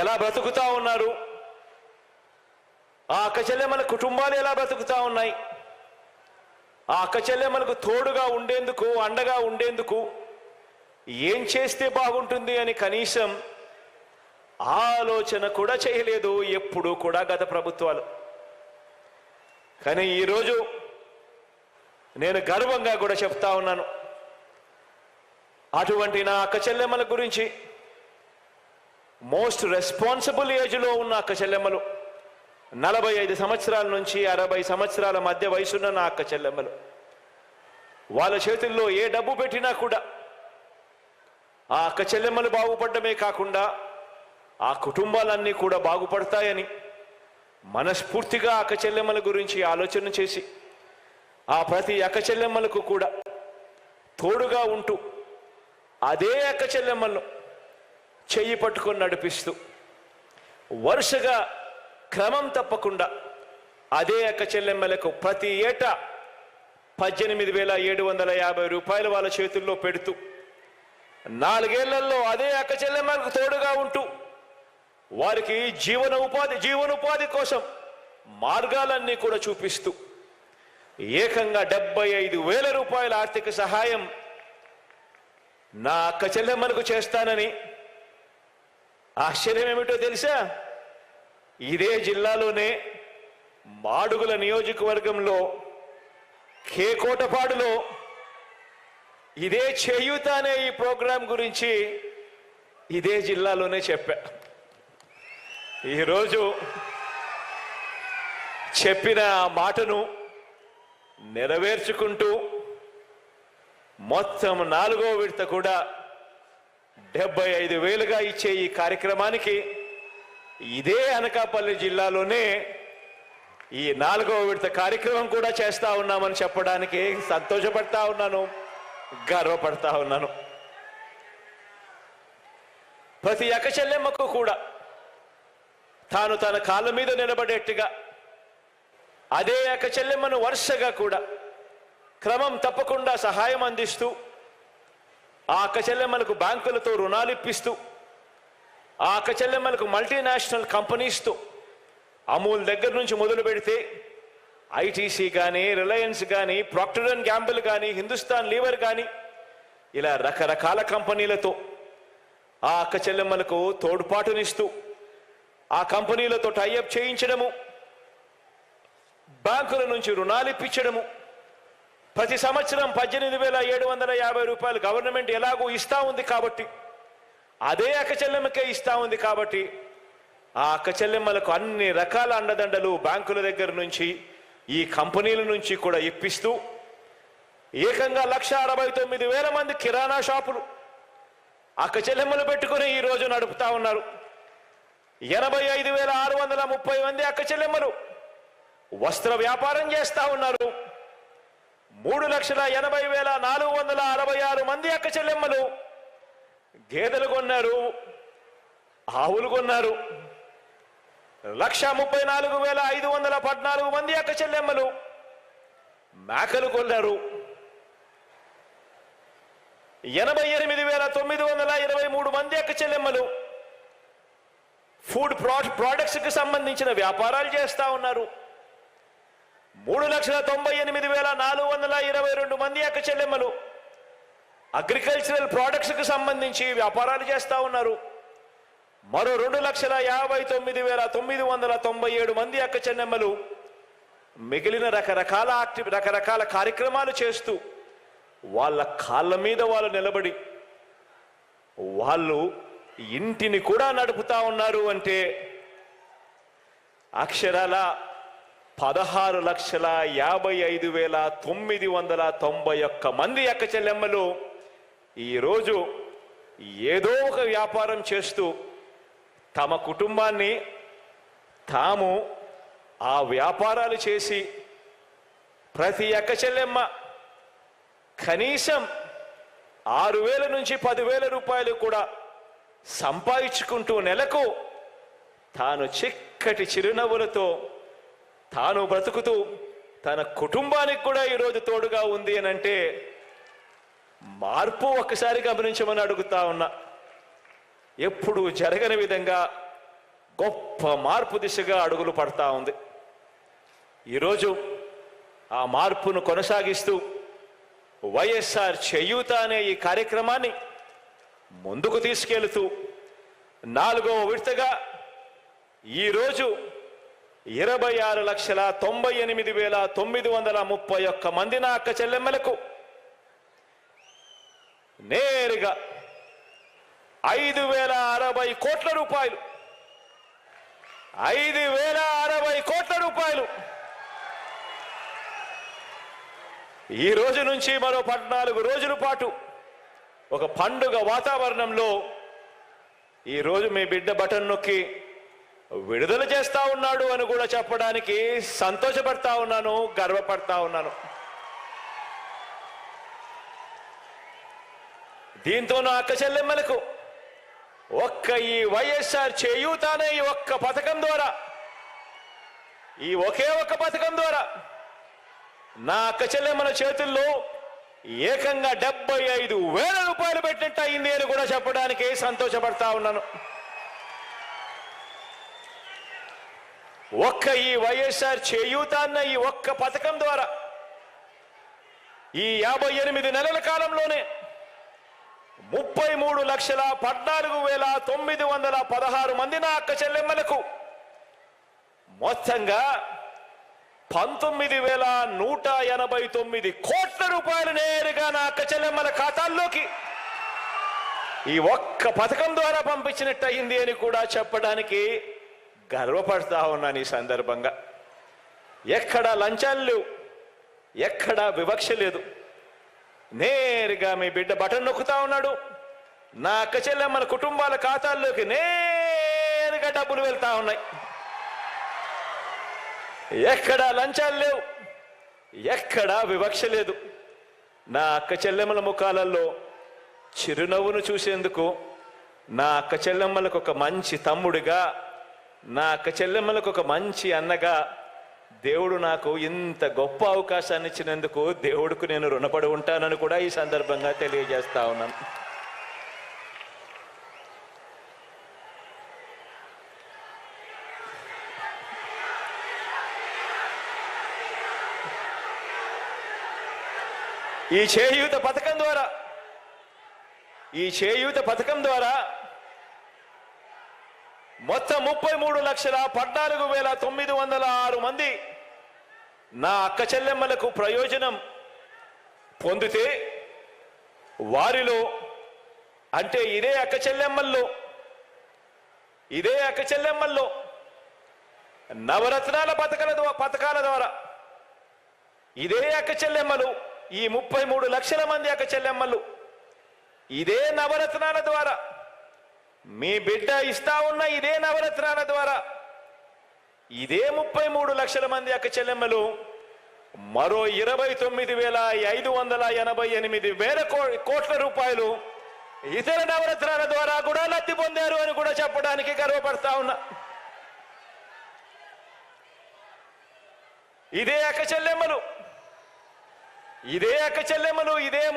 ఎలా బ్రతుకుతా ఉన్నారు, ఆ అక్క చెల్లెమ్మల కుటుంబాలు ఎలా బ్రతుకుతా ఉన్నాయి, ఆ అక్క చెల్లెమ్మలకు తోడుగా ఉండేందుకు, అండగా ఉండేందుకు ఏం చేస్తే బాగుంటుంది అని కనీసం ఆలోచన కూడా చేయలేదు ఎప్పుడు కూడా గత ప్రభుత్వాలు. కానీ ఈరోజు నేను గర్వంగా కూడా చెప్తా ఉన్నాను, అటువంటి నా అక్క చెల్లెమ్మల గురించి, మోస్ట్ రెస్పాన్సిబుల్ ఏజ్లో ఉన్న అక్క చెల్లెమ్మలు, 45 సంవత్సరాల నుంచి 60 సంవత్సరాల మధ్య వయసున్న నా అక్క చెల్లెమ్మలు, వాళ్ళ చేతుల్లో ఏ డబ్బు పెట్టినా కూడా ఆ అక్క చెల్లెమ్మలు బాగుపడమే కాకుండా ఆ కుటుంబాలన్నీ కూడా బాగుపడతాయని మనస్ఫూర్తిగా అక్క చెల్లెమ్మల గురించి ఆలోచన చేసి ఆ ప్రతి అక్క చెల్లెమ్మలకు కూడా తోడుగా ఉంటూ అదే అక్క చెల్లెమ్మలను చెయ్యి పట్టుకొని నడిపిస్తూ వరుసగా క్రమం తప్పకుండా అదే అక్క చెల్లెమ్మలకు ప్రతి ఏటా 18,750 రూపాయలు వాళ్ళ చేతుల్లో పెడుతూ 4 ఏళ్లలో అదే అక్క చెల్లెమ్మలకు తోడుగా ఉంటూ వారికి జీవనోపాధి కోసం మార్గాలన్నీ కూడా చూపిస్తూ ఏకంగా 75,000 రూపాయల ఆర్థిక సహాయం నా అక్క చెల్లెమ్మలకు చేస్తానని, ఆశ్చర్యం ఏమిటో తెలుసా, ఇదే జిల్లాలోనే మాడుగుల నియోజకవర్గంలో కేకోటపాడులో ఇదే చేయూత అనే ఈ ప్రోగ్రాం గురించి ఇదే జిల్లాలోనే చెప్పా. ఈరోజు చెప్పిన ఆ మాటను నెరవేర్చుకుంటూ మొత్తం 4వ విడత కూడా 75,000గా ఇచ్చే ఈ కార్యక్రమానికి ఇదే అనకాపల్లి జిల్లాలోనే ఈ 4వ విడత కార్యక్రమం కూడా చేస్తా ఉన్నామని చెప్పడానికి సంతోషపడతా ఉన్నాను, గర్వపడతా ఉన్నాను. ప్రతి అక్క చెల్లెమ్మకు కూడా తాను తన కాళ్ళ మీద నిలబడేట్టుగా అదే అక్క చెల్లెమ్మను వరుసగా కూడా క్రమం తప్పకుండా సహాయం అందిస్తూ ఆ అక్క చెల్లెమ్మలకు బ్యాంకులతో రుణాలు ఇప్పిస్తూ ఆ అక్క చెల్లెమ్మలకు మల్టీనేషనల్ కంపెనీస్తో అమూల్ దగ్గర నుంచి మొదలు పెడితే ఐటీసీ కానీ, రిలయన్స్ కానీ, ప్రాక్టర్ అండ్ గ్యాంబుల్ కానీ, హిందుస్థాన్ లీవర్ కానీ ఇలా రకరకాల కంపెనీలతో ఆ అక్క చెల్లెమ్మలకు తోడ్పాటునిస్తూ ఆ కంపెనీలతో టైఅప్ చేయించడము, బ్యాంకుల నుంచి రుణాలు ఇప్పించడము, ప్రతి సంవత్సరం 18,750 రూపాయలు గవర్నమెంట్ ఎలాగో ఇస్తా ఉంది కాబట్టి అదే అక్క చెల్లెమ్మకే ఇస్తా ఉంది కాబట్టి ఆ అక్క చెల్లెమ్మలకు అన్ని రకాల అండదండలు బ్యాంకుల దగ్గర నుంచి ఈ కంపెనీల నుంచి కూడా ఇప్పిస్తూ ఏకంగా 1,69,000 మంది కిరాణా షాపులు అక్క చెల్లెమ్మలు పెట్టుకుని ఈరోజు నడుపుతా ఉన్నారు. 85,630 మంది అక్క చెల్లెమ్మలు వస్త్ర వ్యాపారం చేస్తా ఉన్నారు. 3,80,466 మంది అక్క చెల్లెమ్మలు గేదెలు కొన్నారు, ఆవులు కొన్నారు. 1,34,514 మంది అక్క చెల్లెమ్మలు మేకలు కొన్నారు. 88,923 మంది అక్క చెల్లెమ్మలు ఫుడ్ ప్రొడక్ట్స్ కి సంబంధించిన వ్యాపారాలు చేస్తా ఉన్నారు. 3,98,422 మంది అక్క చెల్లెమ్మలు అగ్రికల్చరల్ ప్రొడక్ట్స్ కి సంబంధించి వ్యాపారాలు చేస్తా ఉన్నారు. మరో 2,59,997 మంది అక్క చెల్లెమ్మలు మిగిలిన రకరకాల కార్యక్రమాలు చేస్తూ వాళ్ళ కాళ్ళ మీద వాళ్ళు నిలబడి వాళ్ళు ఇంటిని కూడా నడుపుతా ఉన్నారు. అంటే అక్షరాల 16,55,991 మంది అక్క చెల్లెమ్మలు ఈరోజు ఏదో ఒక వ్యాపారం చేస్తూ తమ కుటుంబాన్ని తాము ఆ వ్యాపారాలు చేసి ప్రతి అక్క చెల్లెమ్మ కనీసం 6,000 నుంచి 10,000 రూపాయలు కూడా సంపాదించుకుంటూ నెలకు తాను చిక్కటి చిరునవ్వులతో తాను బ్రతుకుతూ తన కుటుంబానికి కూడా ఈరోజు తోడుగా ఉంది అని అంటే మార్పు ఒక్కసారి గమనించమని అడుగుతా ఉన్నా. ఎప్పుడు జరగని విధంగా గొప్ప మార్పు దిశగా అడుగులు పడతా ఉంది. ఈరోజు ఆ మార్పును కొనసాగిస్తూ వైఎస్ఆర్ చేయూత అనే ఈ కార్యక్రమాన్ని ముందుకు తీసుకెళ్తూ 4వ విడతగా ఈరోజు 26,98,931 మంది నా అక్క చెల్లెమ్మలకు నేరుగా 5,060 కోట్ల రూపాయలు 5,060 కోట్ల రూపాయలు ఈ రోజు నుంచి మరో 14 రోజుల పాటు ఒక పండుగ వాతావరణంలో ఈరోజు మీ బిడ్డ బటన్ నొక్కి విడుదల చేస్తా ఉన్నాడు అని కూడా చెప్పడానికి సంతోషపడతా ఉన్నాను, గర్వపడతా ఉన్నాను. దీంతో నా అక్క చెల్లెమ్మలకు ఈ వైఎస్ఆర్ చేయూత అనే ఈ ఒక్క పథకం ద్వారా, ఈ ఒకే ఒక్క పథకం ద్వారా నా అక్క చెల్లెమ్మల చేతుల్లో ఏకంగా 75,000 రూపాయలు పెట్టినట్టు అయింది అని కూడా చెప్పడానికి సంతోషపడతా ఉన్నాను. ఈ వైఎస్ఆర్ చేయూత అన్న ఈ ఒక్క పథకం ద్వారా ఈ 58 నెలల కాలంలోనే 33,14,916 మంది నా అక్క చెల్లెమ్మలకు మొత్తంగా 19,189 కోట్ల రూపాయలు నేరుగా నా అక్క చెల్లెమ్మల ఖాతాల్లోకి ఈ ఒక్క పథకం ద్వారా పంపించినట్టు అయింది అని కూడా చెప్పడానికి గర్వపడతా ఉన్నాను. ఈ సందర్భంగా ఎక్కడా లంచాలు లేవు, ఎక్కడా వివక్ష లేదు. నేరుగా మీ బిడ్డ బటన్ నొక్కుతా ఉన్నాడు, నా అక్క చెల్లెమ్మల కుటుంబాల ఖాతాల్లోకి నేరుగా డబ్బులు వెళ్తా ఉన్నాయి. ఎక్కడా లంచాలు లేవు, ఎక్కడా వివక్ష లేదు. నా అక్క చెల్లెమ్మల ముఖాలలో చిరునవ్వును చూసేందుకు, నా అక్క చెల్లెమ్మలకు ఒక మంచి తమ్ముడిగా, నా అక్క చెల్లెమ్మలకు ఒక మంచి అన్నగా దేవుడు నాకు ఇంత గొప్ప అవకాశాన్ని ఇచ్చినందుకు దేవుడికి నేను రుణపడి ఉంటానని కూడా ఈ సందర్భంగా తెలియజేస్తా ఉన్నాను. ఈ చేయూత పథకం ద్వారా మొత్తం 33,14,906 మంది నా అక్క చెల్లెమ్మలకు ప్రయోజనం పొందితే, వారిలో అంటే ఇదే అక్క చెల్లెమ్మల్లో నవరత్నాల పథకాల ద్వారా ఇదే అక్క చెల్లెమ్మలు, ఈ 33 లక్షల మంది అక్క చెల్లెమ్మలు ఇదే నవరత్నాల ద్వారా, మీ బిడ్డ ఇస్తా ఉన్న ఇదే నవరత్నాల ద్వారా ఇదే 33 లక్షల మంది అక్క చెల్లెమ్మలు మరో 29,588 కోట్ల రూపాయలు ఇతర నవరత్నాల ద్వారా కూడా లబ్ధి పొందారు అని కూడా చెప్పడానికి గర్వపడతా ఉన్నా. ఇదే అక్క చెల్లెమ్మలు ఇదే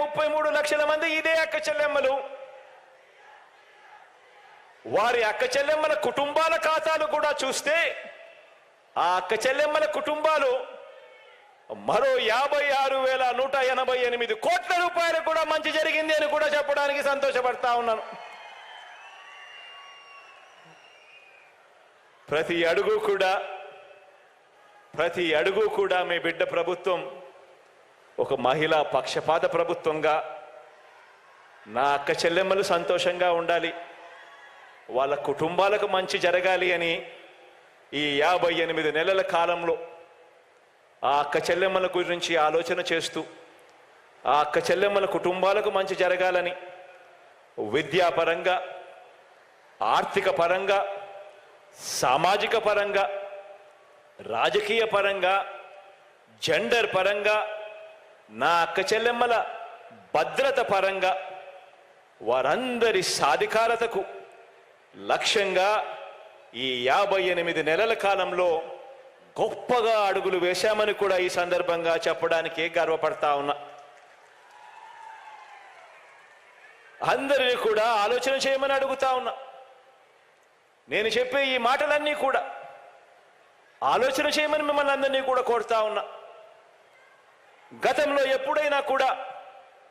33 లక్షల మంది ఇదే అక్క చెల్లెమ్మలు వారి అక్క చెల్లెమ్మల కుటుంబాల ఖాతాలు కూడా చూస్తే, ఆ అక్క చెల్లెమ్మల కుటుంబాలు మరో 56,188 కోట్ల రూపాయలు కూడా మంచి జరిగింది అని కూడా చెప్పడానికి సంతోషపడతా ఉన్నాను. ప్రతి అడుగు కూడా మీ బిడ్డ ప్రభుత్వం ఒక మహిళా పక్షపాత ప్రభుత్వంగా, నా అక్క చెల్లెమ్మలు సంతోషంగా ఉండాలి, వాళ్ళ కుటుంబాలకు మంచి జరగాలి అని ఈ 58 నెలల కాలంలో ఆ అక్క చెల్లెమ్మల గురించి ఆలోచన చేస్తూ, ఆ అక్క చెల్లెమ్మల కుటుంబాలకు మంచి జరగాలని విద్యాపరంగా, ఆర్థిక పరంగా, సామాజిక పరంగా, రాజకీయ పరంగా, జెండర్ పరంగా, నా అక్క చెల్లెమ్మల భద్రత పరంగా వారందరి సాధికారతకు లక్ష్యంగా ఈ 58 నెలల కాలంలో గొప్పగా అడుగులు వేశామని కూడా ఈ సందర్భంగా చెప్పడానికి గర్వపడతా ఉన్నా. అందరినీ కూడా ఆలోచన చేయమని అడుగుతా ఉన్నా. నేను చెప్పే ఈ మాటలన్నీ కూడా ఆలోచన చేయమని మిమ్మల్ని అందరినీ కూడా కోరుతా ఉన్నా. గతంలో ఎప్పుడైనా కూడా